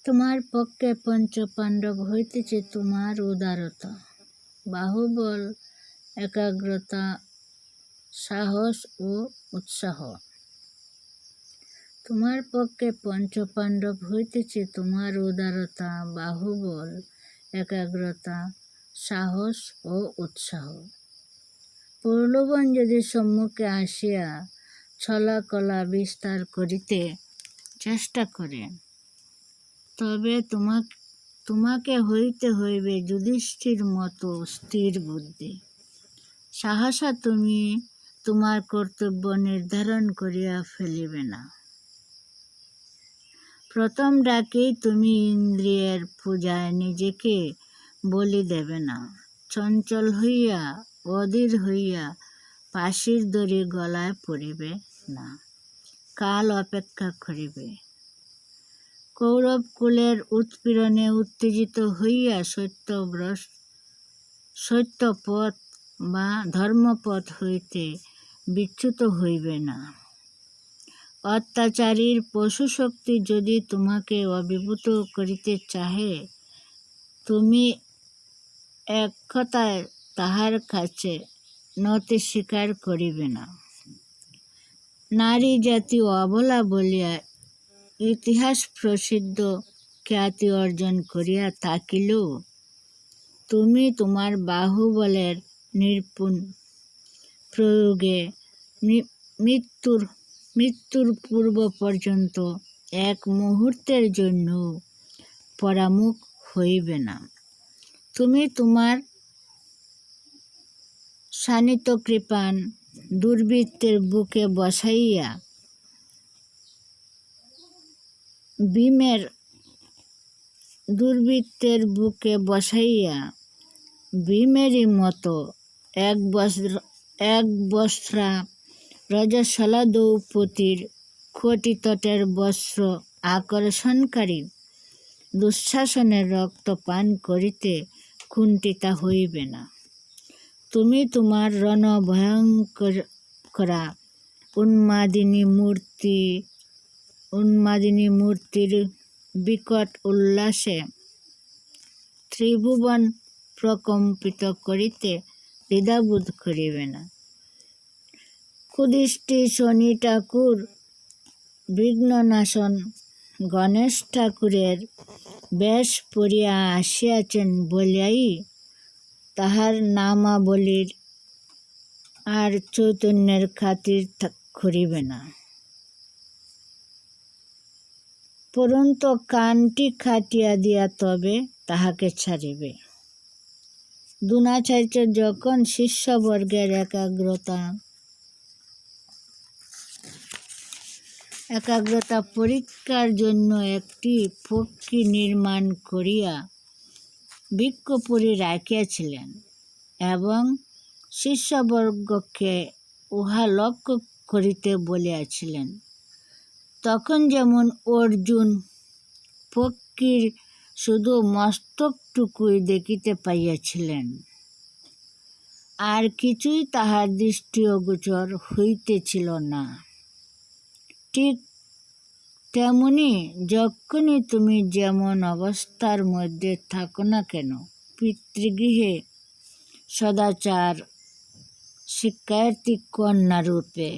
তোমার পক্ষে পঞ্চপাণ্ডব হইতেছে তোমার উদারতা, বাহুবল, একাগ্রতা, সাহস ও উৎসাহ। তোমার পক্ষে পঞ্চপাণ্ডব হইতেছে তোমার উদারতা, বাহুবল, একাগ্রতা, সাহস ও উৎসাহ। প্রলোভন যদি সম্মুখে আসিয়া ছলাকলা বিস্তার করিতে চেষ্টা করে, তবে তোমাকে হইতে হইবে যুধিষ্ঠির মতো স্থির বুদ্ধি। সাহসা তুমি তোমার কর্তব্য নির্ধারণ করিয়া ফেলিবে না। প্রথম ডাকেই তুমি ইন্দ্রিয়ের পূজায় নিজেকে বলি দেবে না। চঞ্চল হইয়া অধীর হইয়া ফাঁসির দড়ি গলায় পড়িবে না। কাল অপেক্ষা করিবে। কৌরব কুলের উৎপীড়নে উত্তেজিত হইয়া সত্যপথ বা ধর্মপথ হইতে বিচ্যুত হইবে না। অত্যাচারীর পশুশক্তি যদি তোমাকে অভিভূত করিতে চাহে, তুমি এক কথায় তাহার কাছে নতি স্বীকার করিবে না। নারী জাতি অবলা বলিয়া ইতিহাস প্রসিদ্ধ খ্যাতি অর্জন করিয়া থাকিলেও তুমি তোমার বাহুবলের নির্পুণ প্রয়োগে মৃত্যুর পূর্ব পর্যন্ত এক মুহূর্তের জন্য পরামুখ হইবে না। তুমি তোমার শানিত কৃপাণ দুর্বৃত্তের বুকে বসাইয়া ভীমেরই মতো এক বস্ত্রা রজস্বলা দ্রৌপদীর কটিতটের বস্ত্র আকর্ষণকারী দুঃশাসনের রক্ত পান করিতে কুণ্ঠিতা হইবে না। তুমি তোমার রণভয়ঙ্করা উন্মাদিনী মূর্তির বিকট উল্লাসে ত্রিভুবন প্রকম্পিত করিতে দ্বিধাবোধ করিবে না। কুদৃষ্টি শনি ঠাকুর, বিঘ্ননাশন গণেশ ঠাকুরের বেশ পড়িয়া আসিয়াছেন বলিয়াই তাহার নামাবলীর আর চৈতন্যের খাতির করিবে না। পরন্তু কানটি খাটিয়া দিয়া তবে তাহাকে ছাড়িবে। দ্রোণাচার্য যখন শিষ্যবর্গের একাগ্রতা পরীক্ষার জন্য একটি পক্ষী নির্মাণ করিয়া বৃক্ষপুরী রাখিয়াছিলেন এবং শিষ্যবর্গকে উহা লক্ষ্য করিতে বলিয়াছিলেন, তখন যেমন অর্জুন পক্ষীর শুধু মস্তকটুকুই দেখিতে পাইয়াছিলেন, আর কিছুই তাহার দৃষ্টিগোচর হইতেছিল না, ঠিক তেমনি যখনই তুমি যেমন অবস্থার মধ্যে থাকো না কেন, পিতৃগৃহে সদাচার শিক্ষার্থী কন্যারূপে